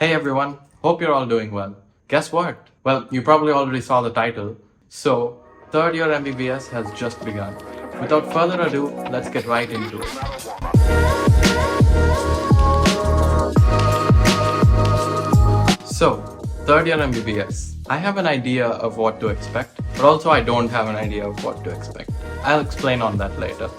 Hey everyone, hope you're all doing well. Guess what? Well, you probably already saw the title. So, third year MBBS has just begun. Without further ado, let's get right into it. So, third year MBBS. I have an idea of what to expect, but also I don't have an idea of what to expect. I'll explain on that later.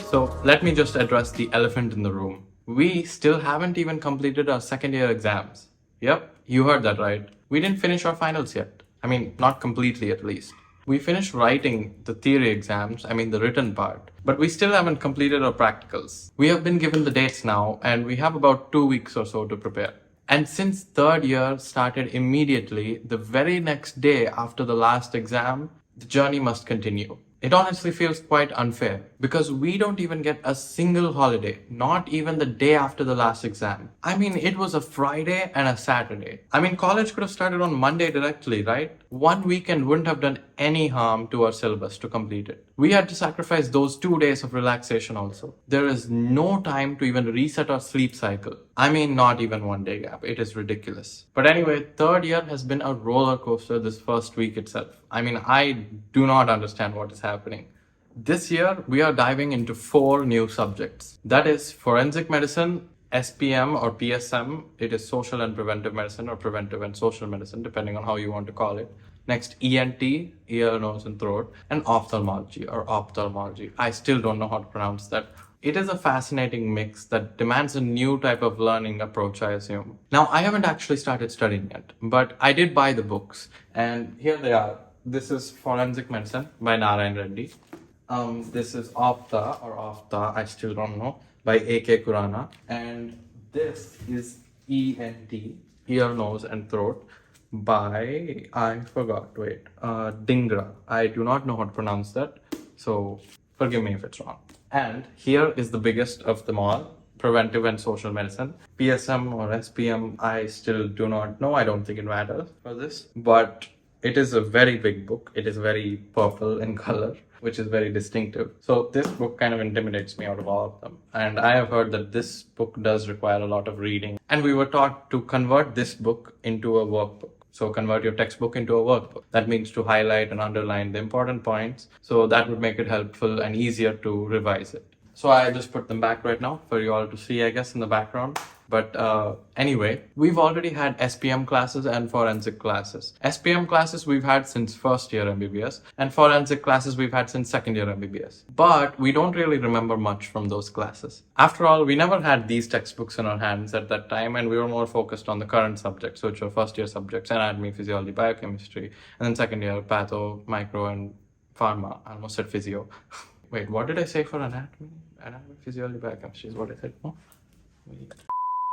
So, let me just address the elephant in the room. We still haven't even completed our second year exams. Yep, you heard that right. We didn't finish our finals yet. I mean, not completely at least. We finished writing the theory exams, the written part, but we still haven't completed our practicals. We have been given the dates now, and we have about 2 weeks or so to prepare. And since third year started immediately, the very next day after the last exam, the journey must continue. It honestly feels quite unfair because we don't even get a single holiday, not even the day after the last exam. It was a Friday and a Saturday. College could have started on Monday directly, right? One weekend wouldn't have done any harm to our syllabus to complete it. We had to sacrifice those 2 days of relaxation also. There is no time to even reset our sleep cycle. Not even 1 day gap. It is ridiculous. But anyway, third year has been a roller coaster this first week itself. I do not understand what is happening. This year, we are diving into 4 new subjects. That is forensic medicine, SPM or PSM. It is social and preventive medicine or preventive and social medicine, depending on how you want to call it. Next, ENT, ear, nose, and throat, and ophthalmology or ophthalmology. I still don't know how to pronounce that. It is a fascinating mix that demands a new type of learning approach, I assume. Now, I haven't actually started studying yet, but I did buy the books, and here they are. This is Forensic Medicine by Narayan Reddy. This is Ophtha, I still don't know, by A.K. Kurana. And this is ENT, ear, nose, and throat, by, Dingra. I do not know how to pronounce that, so forgive me if it's wrong. And here is the biggest of them all, preventive and social medicine. PSM or SPM, I still do not know. I don't think it matters for this, but it is a very big book. It is very purple in color, which is very distinctive. So this book kind of intimidates me out of all of them. And I have heard that this book does require a lot of reading. And we were taught to convert this book into a workbook. So convert your textbook into a workbook. That means to highlight and underline the important points. So that would make it helpful and easier to revise it. So I just put them back right now for you all to see, I guess, in the background. But anyway, we've already had SPM classes and forensic classes. SPM classes we've had since first year MBBS, and forensic classes we've had since second year MBBS. But we don't really remember much from those classes. After all, we never had these textbooks in our hands at that time, and we were more focused on the current subjects, which were first year subjects, anatomy, physiology, biochemistry, and then second year, patho, micro, and pharma. I almost said physio. Wait, what did I say for anatomy? Anatomy, physiology, biochemistry is what I said. No? Wait.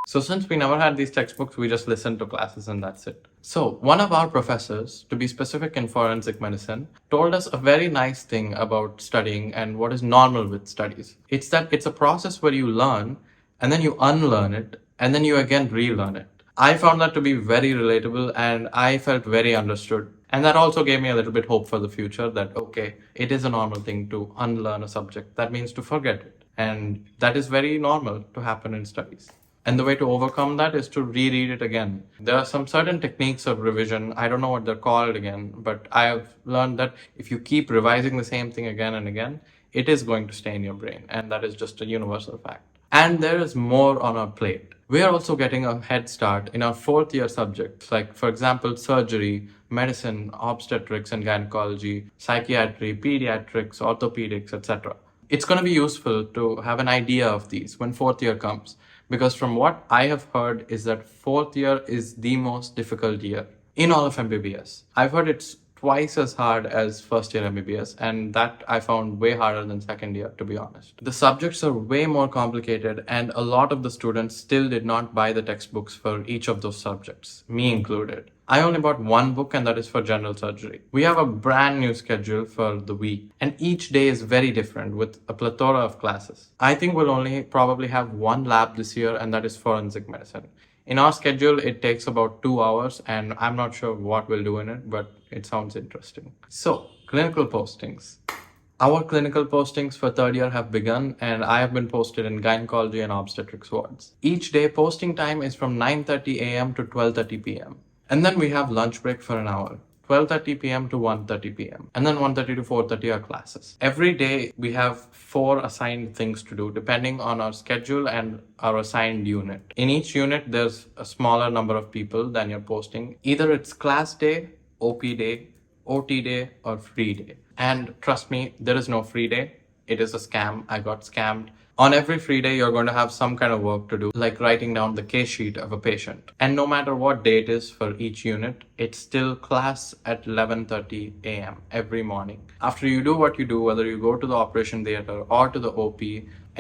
So since we never had these textbooks, we just listened to classes and that's it. So one of our professors, to be specific in forensic medicine, told us a very nice thing about studying and what is normal with studies. It's that it's a process where you learn and then you unlearn it and then you again relearn it. I found that to be very relatable and I felt very understood. And that also gave me a little bit hope for the future that, okay, it is a normal thing to unlearn a subject. That means to forget it. And that is very normal to happen in studies. And the way to overcome that is to reread it again. There are some certain techniques of revision. I don't know what they're called again, but I have learned that if you keep revising the same thing again and again, it is going to stay in your brain. And that is just a universal fact. And there is more on our plate. We are also getting a head start in our fourth year subjects, like, for example, surgery, medicine, obstetrics and gynecology, psychiatry, pediatrics, orthopedics, etc. It's going to be useful to have an idea of these when fourth year comes. Because from what I have heard is that fourth year is the most difficult year in all of MBBS. I've heard it's twice as hard as first year MBBS, and that I found way harder than second year, to be honest. The subjects are way more complicated, and a lot of the students still did not buy the textbooks for each of those subjects, me included. I only bought one book, and that is for general surgery. We have a brand new schedule for the week, and each day is very different with a plethora of classes. I think we'll only probably have one lab this year, and that is forensic medicine. In our schedule, it takes about 2 hours, and I'm not sure what we'll do in it, but it sounds interesting. So, clinical postings. Our clinical postings for third year have begun, and I have been posted in gynecology and obstetrics wards. Each day posting time is from 9:30 a.m. to 12:30 p.m. And then we have lunch break for an hour. 12:30 p.m. to 1:30 p.m. and then 1:30 to 4:30 are classes. Every day we have 4 assigned things to do depending on our schedule and our assigned unit. In each unit there's a smaller number of people than you're posting. Either it's class day, OP day, OT day or free day. And trust me, there is no free day. It is a scam. I got scammed. On every free day, you're going to have some kind of work to do, like writing down the case sheet of a patient. And no matter what day it is for each unit, it's still class at 11:30 a.m. every morning. After you do what you do, whether you go to the operation theater or to the OP,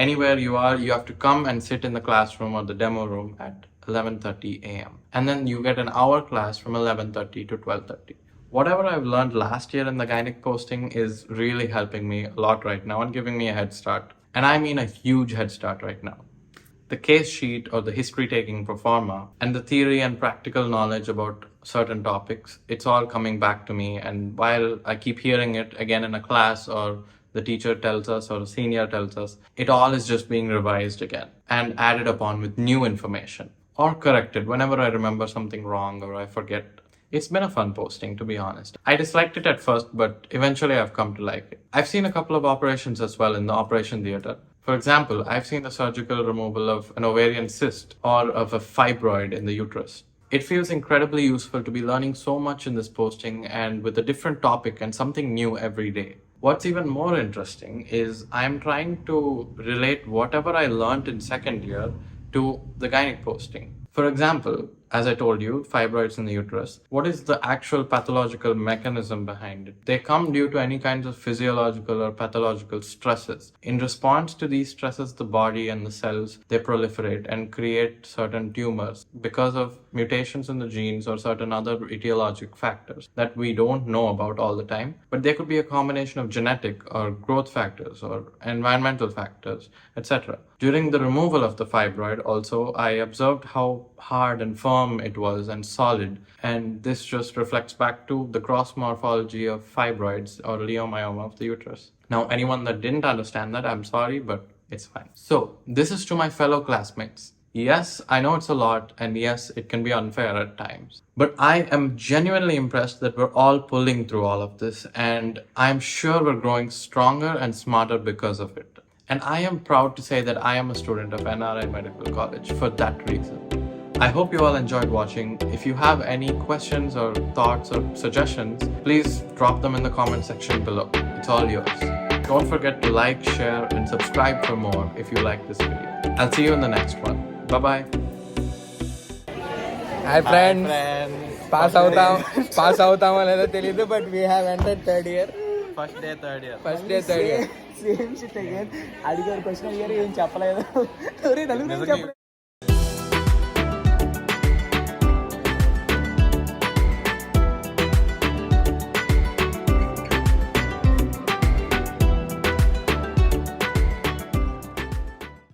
anywhere you are, you have to come and sit in the classroom or the demo room at 11:30 a.m. And then you get an hour class from 11:30 to 12:30. Whatever I've learned last year in the gynec posting is really helping me a lot right now and giving me a head start. And I mean a huge head start right now. The case sheet or the history taking pro forma and the theory and practical knowledge about certain topics, it's all coming back to me. And while I keep hearing it again in a class or the teacher tells us or a senior tells us, it all is just being revised again and added upon with new information or corrected whenever I remember something wrong or I forget. It's been a fun posting, to be honest. I disliked it at first, but eventually I've come to like it. I've seen a couple of operations as well in the operation theater. For example, I've seen the surgical removal of an ovarian cyst or of a fibroid in the uterus. It feels incredibly useful to be learning so much in this posting and with a different topic and something new every day. What's even more interesting is I'm trying to relate whatever I learned in second year to the gynec posting. For example, as I told you, fibroids in the uterus. What is the actual pathological mechanism behind it? They come due to any kinds of physiological or pathological stresses. In response to these stresses, the body and the cells, they proliferate and create certain tumors because of mutations in the genes or certain other etiologic factors that we don't know about all the time. But they could be a combination of genetic or growth factors or environmental factors, etc. During the removal of the fibroid, also, I observed how hard and firm it was and solid, and this just reflects back to the cross morphology of fibroids or leiomyoma of the uterus. Now, anyone that didn't understand that, I'm sorry, but it's fine. So, this is to my fellow classmates. Yes, I know it's a lot, and yes, it can be unfair at times. But I am genuinely impressed that we're all pulling through all of this, and I'm sure we're growing stronger and smarter because of it. And I am proud to say that I am a student of NRI Medical College for that reason. I hope you all enjoyed watching. If you have any questions or thoughts or suggestions, please drop them in the comment section below. It's all yours. Don't forget to like, share, and subscribe for more if you like this video. I'll see you in the next one. Bye-bye. Hi friends. Pass అవుతామో లేదో తెలీదు, but we have entered third year. First day, third year. Same shit again. అడిగారు question అడిగారు, ఏం చెప్పలేదు.